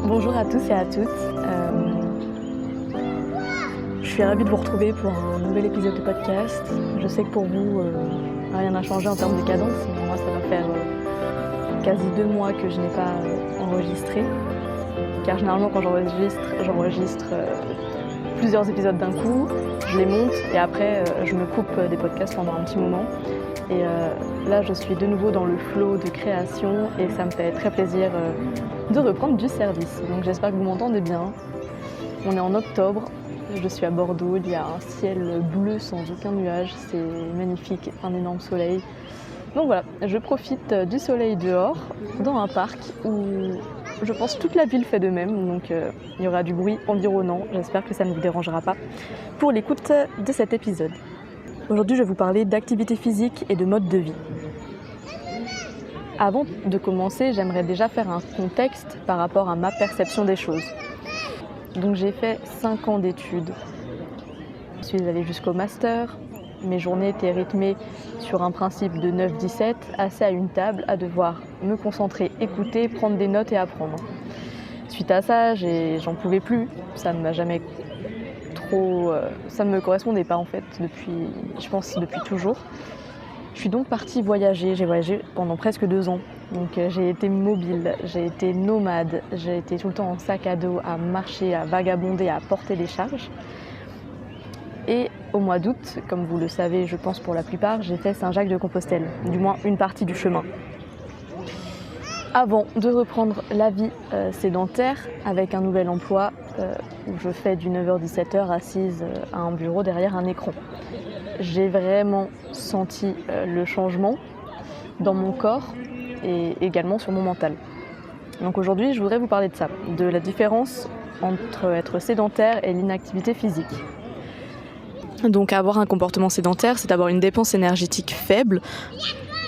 Bonjour à tous et à toutes. Je suis ravie de vous retrouver pour un nouvel épisode de podcast. Je sais que pour vous, rien n'a changé en termes de cadence, mais moi ça va faire quasi 2 mois que je n'ai pas enregistré. Car généralement quand j'enregistre plusieurs épisodes d'un coup, je les monte et après je me coupe des podcasts pendant un petit moment. Et là je suis de nouveau dans le flow de création et ça me fait très plaisir de reprendre du service. Donc j'espère que vous m'entendez bien. On est en octobre, je suis à Bordeaux, il y a un ciel bleu sans aucun nuage, c'est magnifique, un énorme soleil. Donc voilà, je profite du soleil dehors, dans un parc où je pense toute la ville fait de même, donc il y aura du bruit environnant, j'espère que ça ne vous dérangera pas pour l'écoute de cet épisode. Aujourd'hui je vais vous parler d'activité physique et de mode de vie. Avant de commencer, j'aimerais déjà faire un contexte par rapport à ma perception des choses. Donc j'ai fait 5 ans d'études. Je suis allée jusqu'au master. Mes journées étaient rythmées sur un principe de 9-17, assis à une table, à devoir me concentrer, écouter, prendre des notes et apprendre. Suite à ça, j'en pouvais plus. Ça ne m'a jamais trop... ça ne me correspondait pas en fait, depuis toujours. Je suis donc partie voyager. J'ai voyagé pendant presque 2 ans. Donc j'ai été mobile, j'ai été nomade, j'ai été tout le temps en sac à dos, à marcher, à vagabonder, à porter des charges. Et au mois d'août, comme vous le savez, je pense pour la plupart, j'ai fait Saint-Jacques-de-Compostelle, du moins une partie du chemin. Avant de reprendre la vie sédentaire avec un nouvel emploi où je fais du 9h-17h assise à un bureau derrière un écran. J'ai vraiment senti le changement dans mon corps et également sur mon mental. Donc aujourd'hui, je voudrais vous parler de ça, de la différence entre être sédentaire et l'inactivité physique. Donc avoir un comportement sédentaire, c'est avoir une dépense énergétique faible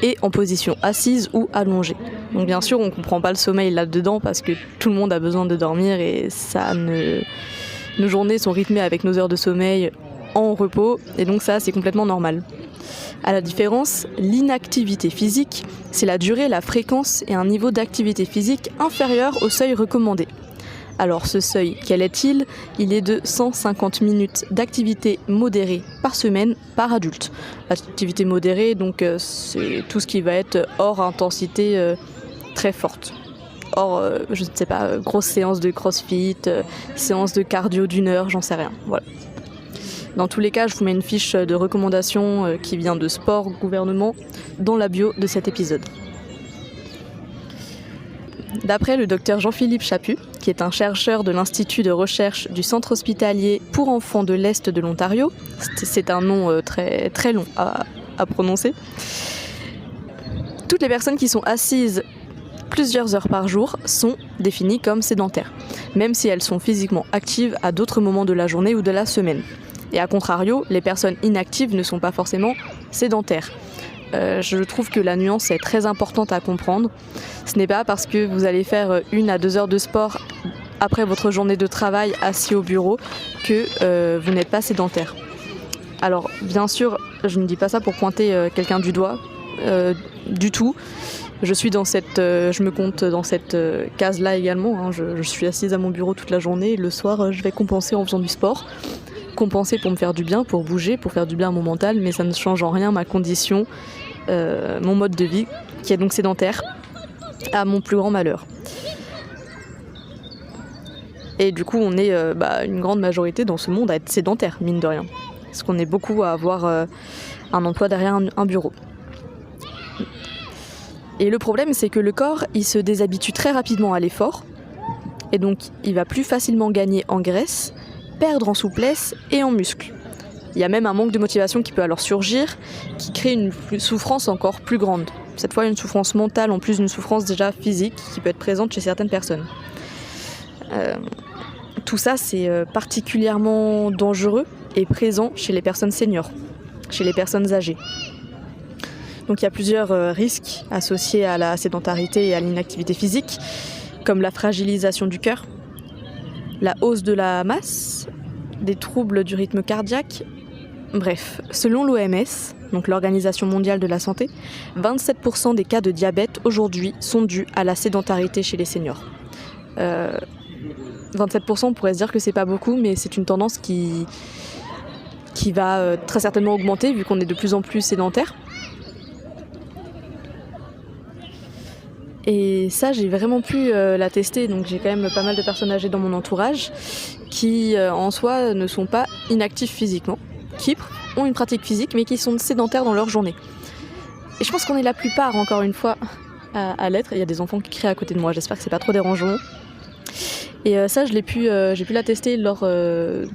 et en position assise ou allongée. Donc bien sûr, on ne comprend pas le sommeil là-dedans parce que tout le monde a besoin de dormir et nos journées sont rythmées avec nos heures de sommeil en repos et donc ça, c'est complètement normal. À la différence, l'inactivité physique, c'est la durée, la fréquence et un niveau d'activité physique inférieur au seuil recommandé. Alors ce seuil, quel est-il ? Il est de 150 minutes d'activité modérée par semaine par adulte. L'activité modérée, donc c'est tout ce qui va être hors intensité très forte. Hors, je ne sais pas, grosse séance de crossfit, séance de cardio d'1 heure, j'en sais rien. Voilà. Dans tous les cas, je vous mets une fiche de recommandation qui vient de Sport Gouvernement dans la bio de cet épisode. D'après le docteur Jean-Philippe Chaput, qui est un chercheur de l'Institut de recherche du Centre hospitalier pour enfants de l'Est de l'Ontario, c'est un nom très, très long à prononcer, toutes les personnes qui sont assises plusieurs heures par jour sont définies comme sédentaires, même si elles sont physiquement actives à d'autres moments de la journée ou de la semaine. Et à contrario, les personnes inactives ne sont pas forcément sédentaires. Je trouve que la nuance est très importante à comprendre. Ce n'est pas parce que vous allez faire 1 à 2 heures de sport après votre journée de travail assis au bureau que vous n'êtes pas sédentaire. Alors bien sûr, je ne dis pas ça pour pointer quelqu'un du doigt du tout. Je me compte dans cette case-là également. Je suis assise à mon bureau toute la journée et le soir, je vais compenser en faisant du sport. Compenser pour me faire du bien, pour bouger, pour faire du bien à mon mental, mais ça ne change en rien ma condition, mon mode de vie, qui est donc sédentaire, à mon plus grand malheur. Et du coup, on est une grande majorité dans ce monde à être sédentaire, mine de rien. Parce qu'on est beaucoup à avoir un emploi derrière un bureau. Et le problème, c'est que le corps, il se déshabitue très rapidement à l'effort, et donc il va plus facilement gagner en graisse, perdre en souplesse et en muscles. Il y a même un manque de motivation qui peut alors surgir, qui crée une souffrance encore plus grande. Cette fois, une souffrance mentale en plus d'une souffrance déjà physique qui peut être présente chez certaines personnes. Tout ça, c'est particulièrement dangereux et présent chez les personnes seniors, chez les personnes âgées. Donc il y a plusieurs risques associés à la sédentarité et à l'inactivité physique, comme la fragilisation du cœur, la hausse de la masse, des troubles du rythme cardiaque. Bref, selon l'OMS, donc l'Organisation mondiale de la santé, 27% des cas de diabète aujourd'hui sont dus à la sédentarité chez les seniors. 27%, on pourrait se dire que c'est pas beaucoup, mais c'est une tendance qui va très certainement augmenter vu qu'on est de plus en plus sédentaire. Et ça, j'ai vraiment pu la tester, donc j'ai quand même pas mal de personnes âgées dans mon entourage qui, en soi, ne sont pas inactifs physiquement, qui ont une pratique physique, mais qui sont sédentaires dans leur journée. Et je pense qu'on est la plupart, encore une fois, à l'être. Il y a des enfants qui crient à côté de moi, j'espère que c'est pas trop dérangeant. Et ça, j'ai pu la tester lors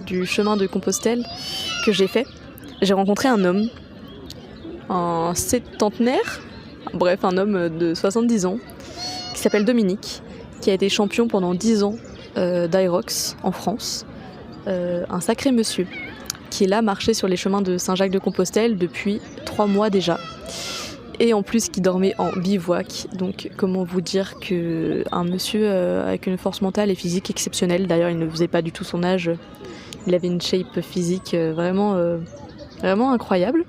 du chemin de Compostelle que j'ai fait. J'ai rencontré un homme, un septentenaire, bref, un homme de 70 ans, qui s'appelle Dominique, qui a été champion pendant 10 ans d'Irox en France. Un sacré monsieur, qui est là marché sur les chemins de Saint-Jacques-de-Compostelle depuis 3 mois déjà. Et en plus qui dormait en bivouac. Donc comment vous dire qu'un monsieur avec une force mentale et physique exceptionnelle, d'ailleurs il ne faisait pas du tout son âge, il avait une shape physique vraiment incroyable.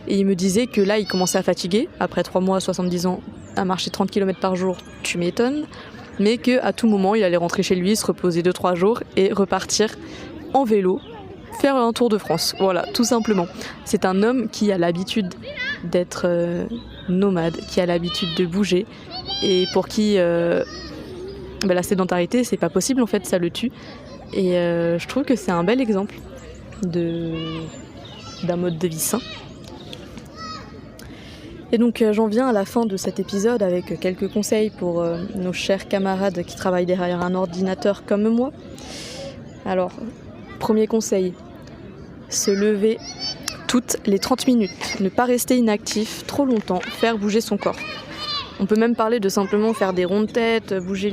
Et il me disait que là il commençait à fatiguer, après 3 mois, 70 ans, à marcher 30 km par jour, tu m'étonnes, mais qu'à tout moment il allait rentrer chez lui, se reposer 2-3 jours et repartir en vélo, faire un tour de France, voilà, tout simplement. C'est un homme qui a l'habitude d'être nomade, qui a l'habitude de bouger et pour qui la sédentarité c'est pas possible en fait, ça le tue. Et je trouve que c'est un bel exemple d'un mode de vie sain. Et donc j'en viens à la fin de cet épisode avec quelques conseils pour nos chers camarades qui travaillent derrière un ordinateur comme moi. Alors, premier conseil, se lever toutes les 30 minutes, ne pas rester inactif trop longtemps, faire bouger son corps. On peut même parler de simplement faire des ronds de tête, bouger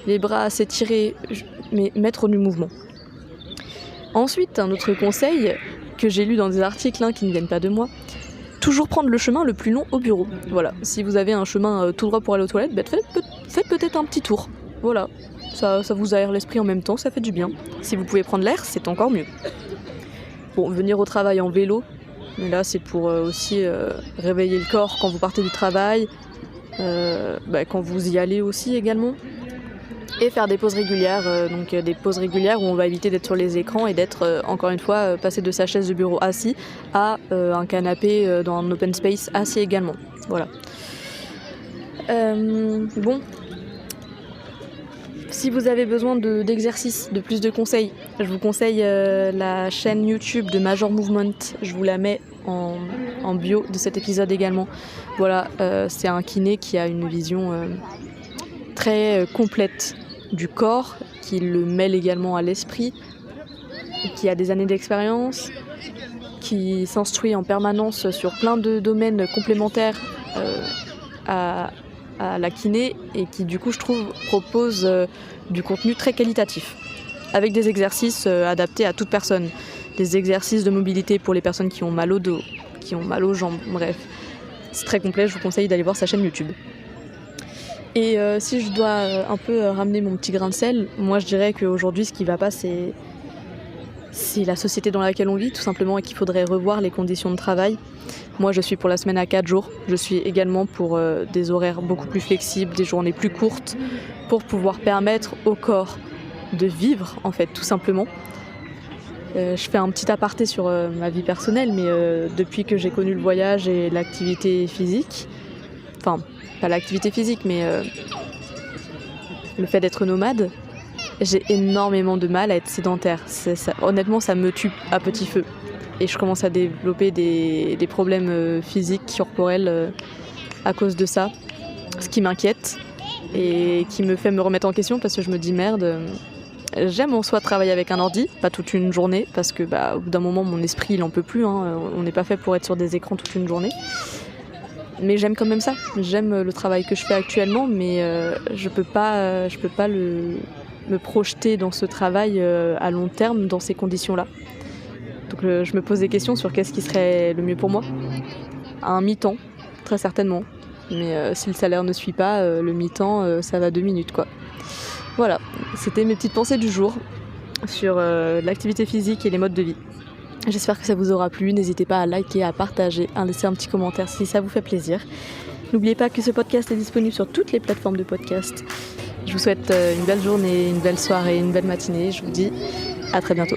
les bras, s'étirer, mais mettre du mouvement. Ensuite, un autre conseil que j'ai lu dans des articles qui ne viennent pas de moi, toujours prendre le chemin le plus long au bureau. Voilà, si vous avez un chemin tout droit pour aller aux toilettes, faites peut-être un petit tour. Voilà, ça vous aère l'esprit en même temps, ça fait du bien. Si vous pouvez prendre l'air, c'est encore mieux. Bon, venir au travail en vélo, mais là c'est pour aussi réveiller le corps quand vous partez du travail, quand vous y allez aussi également. Et faire des pauses régulières, des pauses régulières où on va éviter d'être sur les écrans et d'être, encore une fois, passer de sa chaise de bureau assis à un canapé dans un open space assis également. Voilà. Bon. Si vous avez besoin d'exercices, de plus de conseils, je vous conseille la chaîne YouTube de Major Movement. Je vous la mets en bio de cet épisode également. Voilà, c'est un kiné qui a une vision très complète du corps, qui le mêle également à l'esprit, qui a des années d'expérience, qui s'instruit en permanence sur plein de domaines complémentaires à la kiné et qui du coup je trouve propose du contenu très qualitatif avec des exercices adaptés à toute personne, des exercices de mobilité pour les personnes qui ont mal au dos, qui ont mal aux jambes, bref, c'est très complet, je vous conseille d'aller voir sa chaîne YouTube. Et si je dois un peu ramener mon petit grain de sel, moi je dirais qu'aujourd'hui ce qui va pas c'est la société dans laquelle on vit tout simplement et qu'il faudrait revoir les conditions de travail. Moi je suis pour la semaine à 4 jours, je suis également pour des horaires beaucoup plus flexibles, des journées plus courtes pour pouvoir permettre au corps de vivre en fait tout simplement. Je fais un petit aparté sur ma vie personnelle mais depuis que j'ai connu le voyage et l'activité physique, enfin pas l'activité physique mais le fait d'être nomade, j'ai énormément de mal à être sédentaire. Honnêtement ça me tue à petit feu. Et je commence à développer des problèmes physiques, corporels à cause de ça. Ce qui m'inquiète et qui me fait me remettre en question parce que je me dis merde, j'aime en soi travailler avec un ordi, pas toute une journée, parce que au bout d'un moment mon esprit il en peut plus, on n'est pas fait pour être sur des écrans toute une journée. Mais j'aime quand même ça, j'aime le travail que je fais actuellement, mais je peux pas me projeter dans ce travail à long terme dans ces conditions-là. Donc je me pose des questions sur qu'est-ce qui serait le mieux pour moi. À un mi-temps, très certainement. Mais si le salaire ne suit pas, le mi-temps, ça va 2 minutes quoi. Voilà, c'était mes petites pensées du jour sur l'activité physique et les modes de vie. J'espère que ça vous aura plu. N'hésitez pas à liker, à partager, à laisser un petit commentaire si ça vous fait plaisir. N'oubliez pas que ce podcast est disponible sur toutes les plateformes de podcast. Je vous souhaite une belle journée, une belle soirée, une belle matinée. Je vous dis à très bientôt.